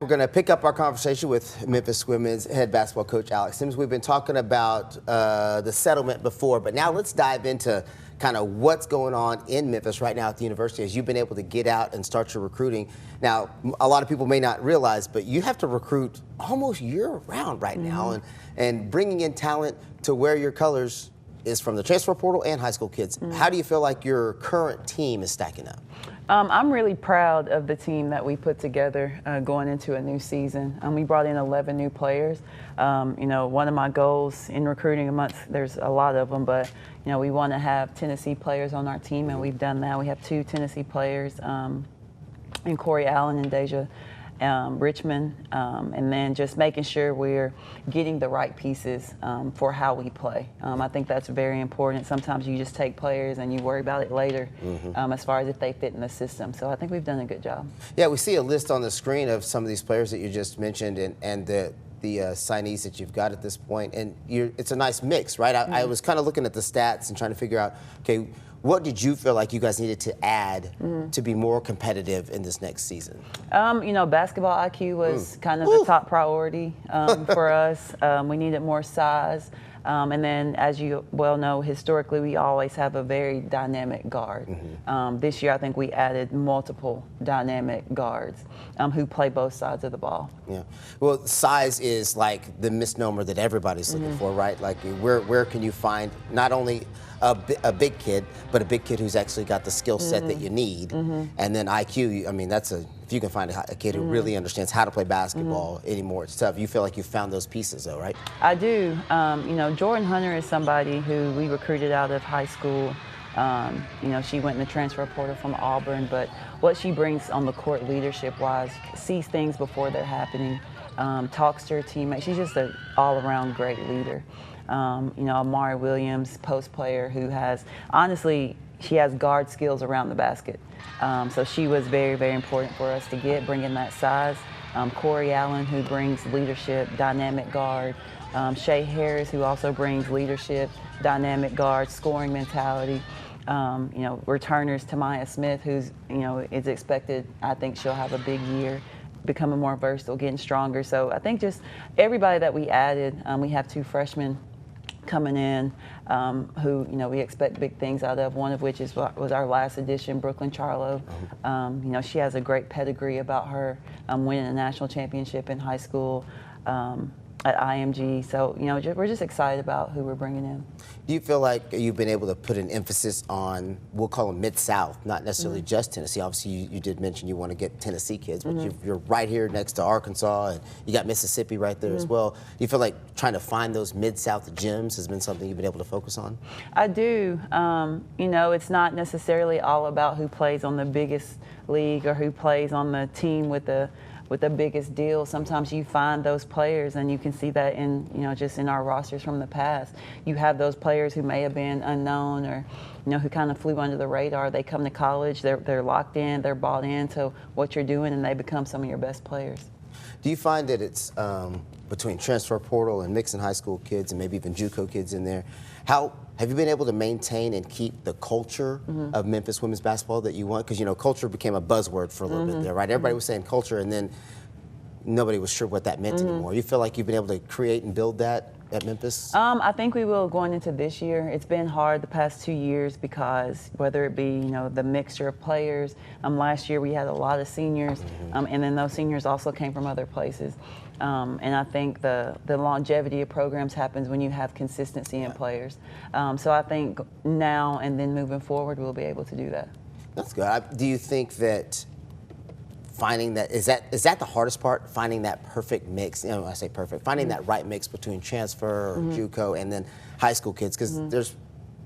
We're going to pick up our conversation with Memphis Women's head basketball coach Alex Simmons. We've been talking about the settlement before, but now let's dive into kind of what's going on in Memphis right now at the university as you've been able to get out and start your recruiting. Now, a lot of people may not realize, but you have to recruit almost year-round right now, and bringing in talent to wear your colors is from the transfer portal and high school kids. How do you feel like your current team is stacking up? I'm really proud of the team that we put together going into a new season. We brought in 11 new players. You know, one of my goals in recruiting there's a lot of them, but you know, we want to have Tennessee players on our team, and we've done that. We have 2 Tennessee players, in Corey Allen and Deja Richmond, and then just making sure we're getting the right pieces for how we play. I think that's very important. Sometimes you just take players and you worry about it later as far as if they fit in the system. So I think we've done a good job. Yeah, we see a list on the screen of some of these players that you just mentioned and the signees that you've got at this point, and it's a nice mix, right? I was kind of looking at the stats and trying to figure out, okay, what did you feel like you guys needed to add to be more competitive in this next season? You know, basketball IQ was kind of the top priority for us. We needed more size. And then, as you well know, historically, we always have a very dynamic guard. This year, I think we added multiple dynamic guards who play both sides of the ball. Yeah. Well, size is like the misnomer that everybody's looking for, right? Like, where can you find not only a big kid, but a big kid who's actually got the skill set that you need, and then IQ. I mean, if you can find a kid who really understands how to play basketball anymore, it's tough. You feel like you found those pieces, though, right? I do. You know, Jordan Hunter is somebody who we recruited out of high school. You know, she went in the transfer portal from Auburn, but what she brings on the court leadership-wise, sees things before they're happening, talks to her teammates. She's just an all-around great leader. You know, Amari Williams, post player who has, honestly, she has guard skills around the basket. So she was very, very important for us to bring in that size. Corey Allen, who brings leadership, dynamic guard. Shay Harris, who also brings leadership, dynamic guard, scoring mentality. You know, returners, Tamaya Smith, who's, you know, is expected, I think she'll have a big year, becoming more versatile, getting stronger. So I think just everybody that we added, we have 2 freshmen coming in who, you know, we expect big things out of, one of which was our last addition, Brooklyn Charlo. You know, she has a great pedigree about her, winning a national championship in high school at IMG. So, you know, we're just excited about who we're bringing in. Do you feel like you've been able to put an emphasis on, we'll call them Mid-South, not necessarily just Tennessee? Obviously, you did mention you want to get Tennessee kids, but you're right here next to Arkansas, and you got Mississippi right there as well. Do you feel like trying to find those Mid-South gems has been something you've been able to focus on? I do. You know, it's not necessarily all about who plays on the biggest league or who plays on the team with the biggest deal. Sometimes you find those players, and you can see that in, you know, just in our rosters from the past. You have those players who may have been unknown or, you know, who kind of flew under the radar. They come to college, they're locked in, they're bought into what you're doing, and they become some of your best players. Do you find that it's between transfer portal and mixing high school kids and maybe even JUCO kids in there, how have you been able to maintain and keep the culture of Memphis women's basketball that you want? Because, you know, culture became a buzzword for a little bit there, right? Everybody was saying culture, and then nobody was sure what that meant anymore. You feel like you've been able to create and build that at Memphis? I think we will going into this year. It's been hard the past 2 years because whether it be, you know, the mixture of players. Last year we had a lot of seniors, and then those seniors also came from other places. And I think the longevity of programs happens when you have consistency in players. So I think now and then moving forward, we'll be able to do that. That's good. Do you think that finding that, is that the hardest part, finding that perfect mix? You know, I say perfect, finding that right mix between transfer or JUCO and then high school kids, because there's,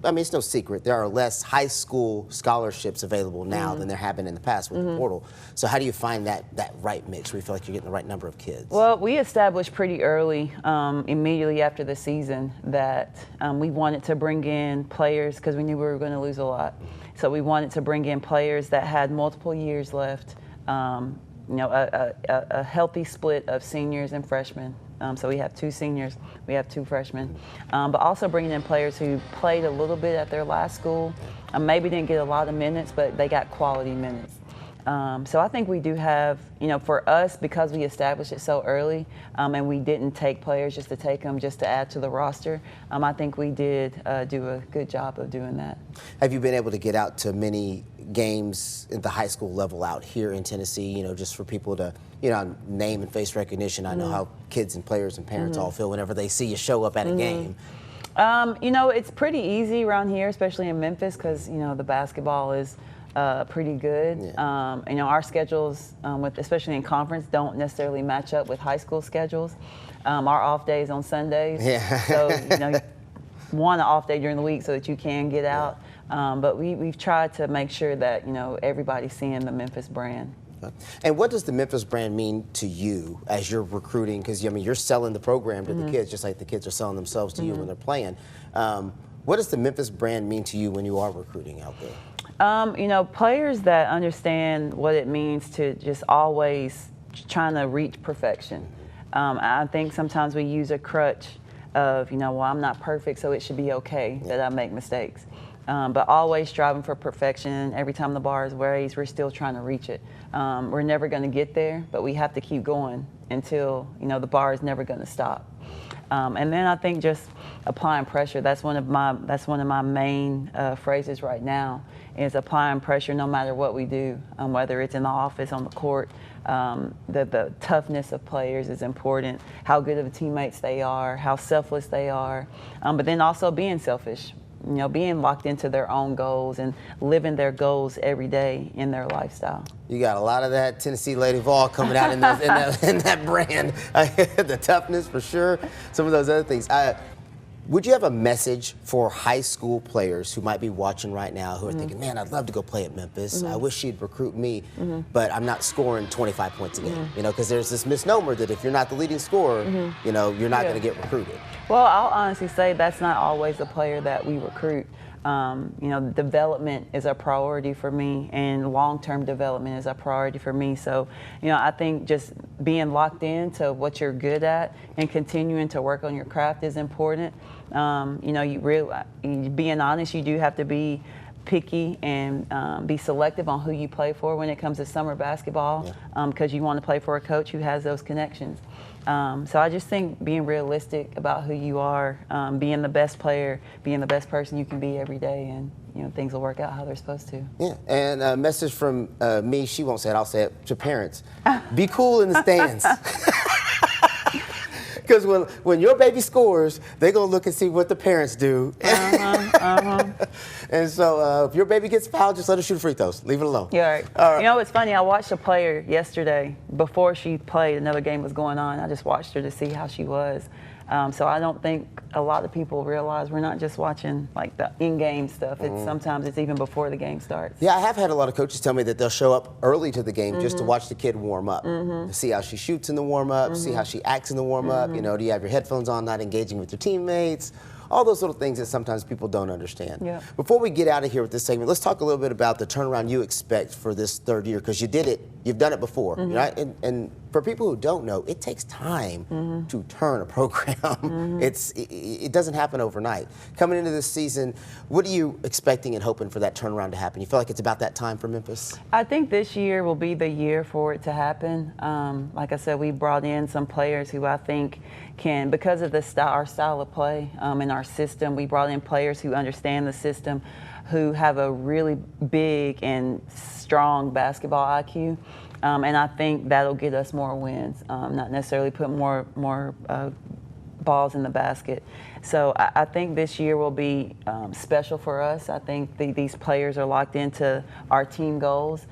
I mean, it's no secret, there are less high school scholarships available now than there have been in the past with the portal. So how do you find that right mix where you feel like you're getting the right number of kids? Well, we established pretty early, immediately after the season, that we wanted to bring in players because we knew we were going to lose a lot. So we wanted to bring in players that had multiple years left, you know, a healthy split of seniors and freshmen. So we have 2 seniors, we have 2 freshmen, but also bringing in players who played a little bit at their last school, maybe didn't get a lot of minutes, but they got quality minutes. So I think we do have, for us, because we established it so early and we didn't take players just to take them, just to add to the roster, I think we did do a good job of doing that. Have you been able to get out to many games at the high school level out here in Tennessee, just for people to, name and face recognition? I know how kids and players and parents all feel whenever they see you show up at a game. It's pretty easy around here, especially in Memphis, because, the basketball is pretty good. Yeah. Our schedules, especially in conference, don't necessarily match up with high school schedules. Our off days on Sundays. Yeah. So, you want an off day during the week so that you can get out. But we've tried to make sure that, everybody's seeing the Memphis brand. And what does the Memphis brand mean to you as you're recruiting? Because, you're selling the program to the kids just like the kids are selling themselves to you when they're playing. What does the Memphis brand mean to you when you are recruiting out there? Players that understand what it means to just always trying to reach perfection. I think sometimes we use a crutch of, well, I'm not perfect, so it should be okay that I make mistakes. But always striving for perfection. Every time the bar is raised, we're still trying to reach it. We're never going to get there, but we have to keep going until, the bar is never going to stop. And then I think just applying pressure. That's one of my main phrases right now, is applying pressure no matter what we do, whether it's in the office, on the court. The toughness of players is important, how good of teammates they are, how selfless they are, but then also being selfish, being locked into their own goals and living their goals every day in their lifestyle. You got a lot of that Tennessee Lady Vol coming out in that brand. The toughness, for sure. Some of those other things. Would you have a message for high school players who might be watching right now who are thinking, man, I'd love to go play at Memphis. I wish she'd recruit me, but I'm not scoring 25 points a game. Because there's this misnomer that if you're not the leading scorer, you're not going to get recruited. Well, I'll honestly say that's not always the player that we recruit. Development is a priority for me, and long-term development is a priority for me. So, I think just being locked into what you're good at and continuing to work on your craft is important. Being honest, you do have to be picky and be selective on who you play for when it comes to summer basketball, because you want to play for a coach who has those connections. So I just think being realistic about who you are, being the best player, being the best person you can be every day, and things will work out how they're supposed to. Yeah, and a message from me, she won't say it, I'll say it, to parents. Be cool in the stands. Because when your baby scores, they're going to look and see what the parents do. And so if your baby gets fouled, just let her shoot free throws. Leave it alone. Yeah, right. All right. It's funny. I watched a player yesterday before she played. Another game was going on. I just watched her to see how she was. So I don't think a lot of people realize we're not just watching like the in-game stuff. Sometimes it's even before the game starts. Yeah, I have had a lot of coaches tell me that they'll show up early to the game just to watch the kid warm up, to see how she shoots in the warm-up, see how she acts in the warm-up. Do you have your headphones on, not engaging with your teammates? All those little things that sometimes people don't understand. Yeah. Before we get out of here with this segment, let's talk a little bit about the turnaround you expect for this third year, because you did it, you've done it before, right? And for people who don't know, it takes time to turn a program. It doesn't happen overnight. Coming into this season, what are you expecting and hoping for that turnaround to happen? You feel like it's about that time for Memphis? I think this year will be the year for it to happen. Like I said, we brought in some players who I think can, because of our style of play and our system, we brought in players who understand the system, who have a really big and strong basketball IQ. And I think that'll get us more wins, not necessarily put more balls in the basket. So I think this year will be special for us. I think these players are locked into our team goals.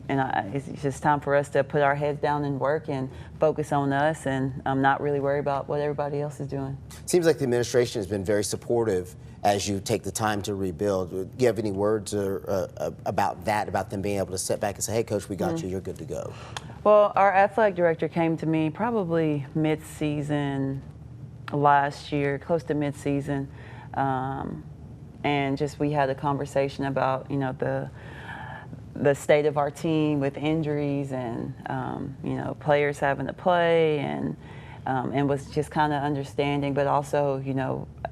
It's just time for us to put our heads down and work and focus on us, and not really worry about what everybody else is doing. Seems like the administration has been very supportive as you take the time to rebuild. Do you have any words about that, about them being able to sit back and say, hey, Coach, we got you, you're good to go? Well, our athletic director came to me probably mid-season last year, close to mid-season, and just we had a conversation about, the state of our team with injuries and, players having to play, and was just kind of understanding, but also,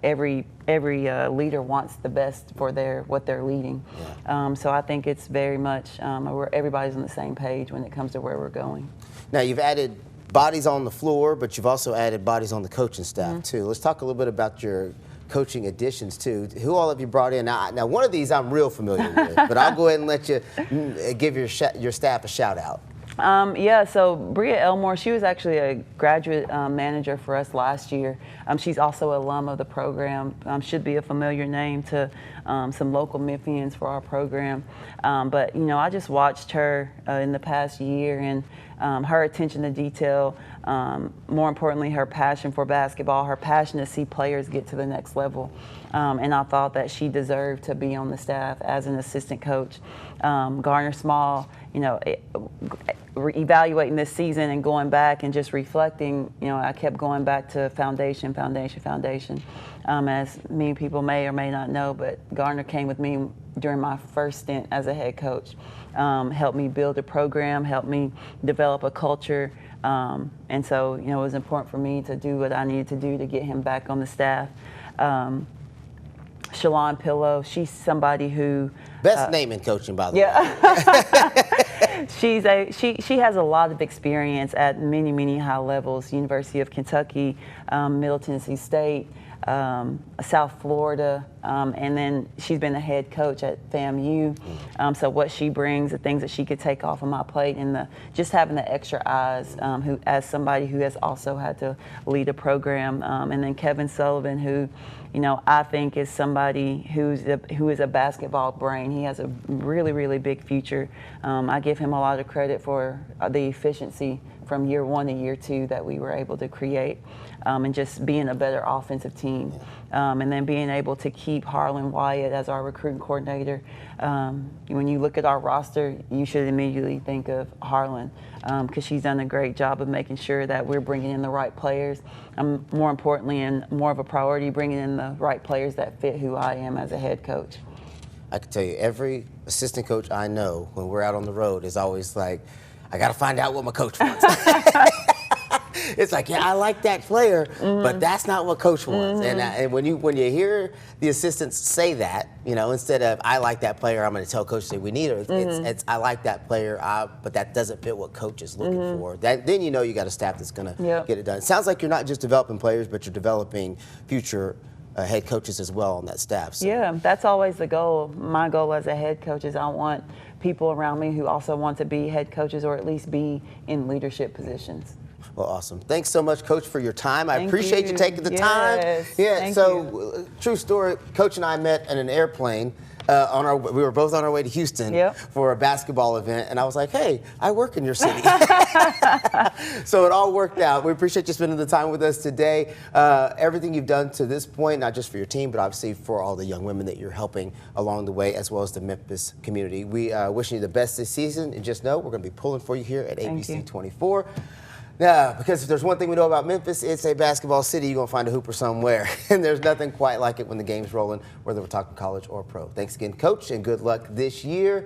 every leader wants the best for what they're leading. Yeah. So I think it's very much everybody's on the same page when it comes to where we're going. Now, you've added bodies on the floor, but you've also added bodies on the coaching staff, too. Let's talk a little bit about your coaching additions, too. Who all have you brought in? Now, one of these I'm real familiar with, but I'll go ahead and let you give your staff a shout-out. Yeah, so Bria Elmore, she was actually a graduate manager for us last year. She's also an alum of the program. Should be a familiar name to some local Memphians for our program. But, I just watched her in the past year, and her attention to detail, more importantly, her passion for basketball, her passion to see players get to the next level. And I thought that she deserved to be on the staff as an assistant coach. Garner Small, evaluating this season and going back and just reflecting, I kept going back to foundation. As many people may or may not know, but Garner came with me during my first stint as a head coach, helped me build a program, helped me develop a culture. And so, it was important for me to do what I needed to do to get him back on the staff. Shalon Pillow, she's somebody who best name in coaching, by the way. Yeah. she has a lot of experience at many high levels. University of Kentucky, Middle Tennessee State, South Florida, and then she's been a head coach at FAMU. So what she brings, the things that she could take off of my plate, and just having the extra eyes, as somebody who has also had to lead a program, and then Kevin Sullivan, who, I think is somebody who is a basketball brain. He has a really big future. I give him a lot of credit for the efficiency from year 1 to year 2 that we were able to create, and just being a better offensive team. And then being able to keep Harlan Wyatt as our recruiting coordinator. When you look at our roster, you should immediately think of Harlan, because she's done a great job of making sure that we're bringing in the right players. More importantly, and more of a priority, bringing in the right players that fit who I am as a head coach. I can tell you, every assistant coach I know, when we're out on the road, is always like, I got to find out what my coach wants. It's like, yeah, I like that player, but that's not what coach wants. And when you hear the assistants say that, instead of I like that player, I'm going to tell coach say we need her. It's I like that player, but that doesn't fit what coach is looking for. Then you got a staff that's going to get it done. It sounds like you're not just developing players, but you're developing future head coaches as well on that staff. So. Yeah, that's always the goal. My goal as a head coach is I want people around me who also want to be head coaches or at least be in leadership positions. Well, awesome. Thanks so much, Coach, for your time. I Thank appreciate you taking the time. Yeah, Thank so true story. Coach and I met in an airplane. We were both on our way to Houston for a basketball event, and I was like, hey, I work in your city. So it all worked out. We appreciate you spending the time with us today. Everything you've done to this point, not just for your team, but obviously for all the young women that you're helping along the way, as well as the Memphis community. We wishing you the best this season, and just know we're going to be pulling for you here at ABC 24. Yeah, because if there's one thing we know about Memphis, it's a basketball city. You're going to find a hooper somewhere. And there's nothing quite like it when the game's rolling, whether we're talking college or pro. Thanks again, Coach, and good luck this year.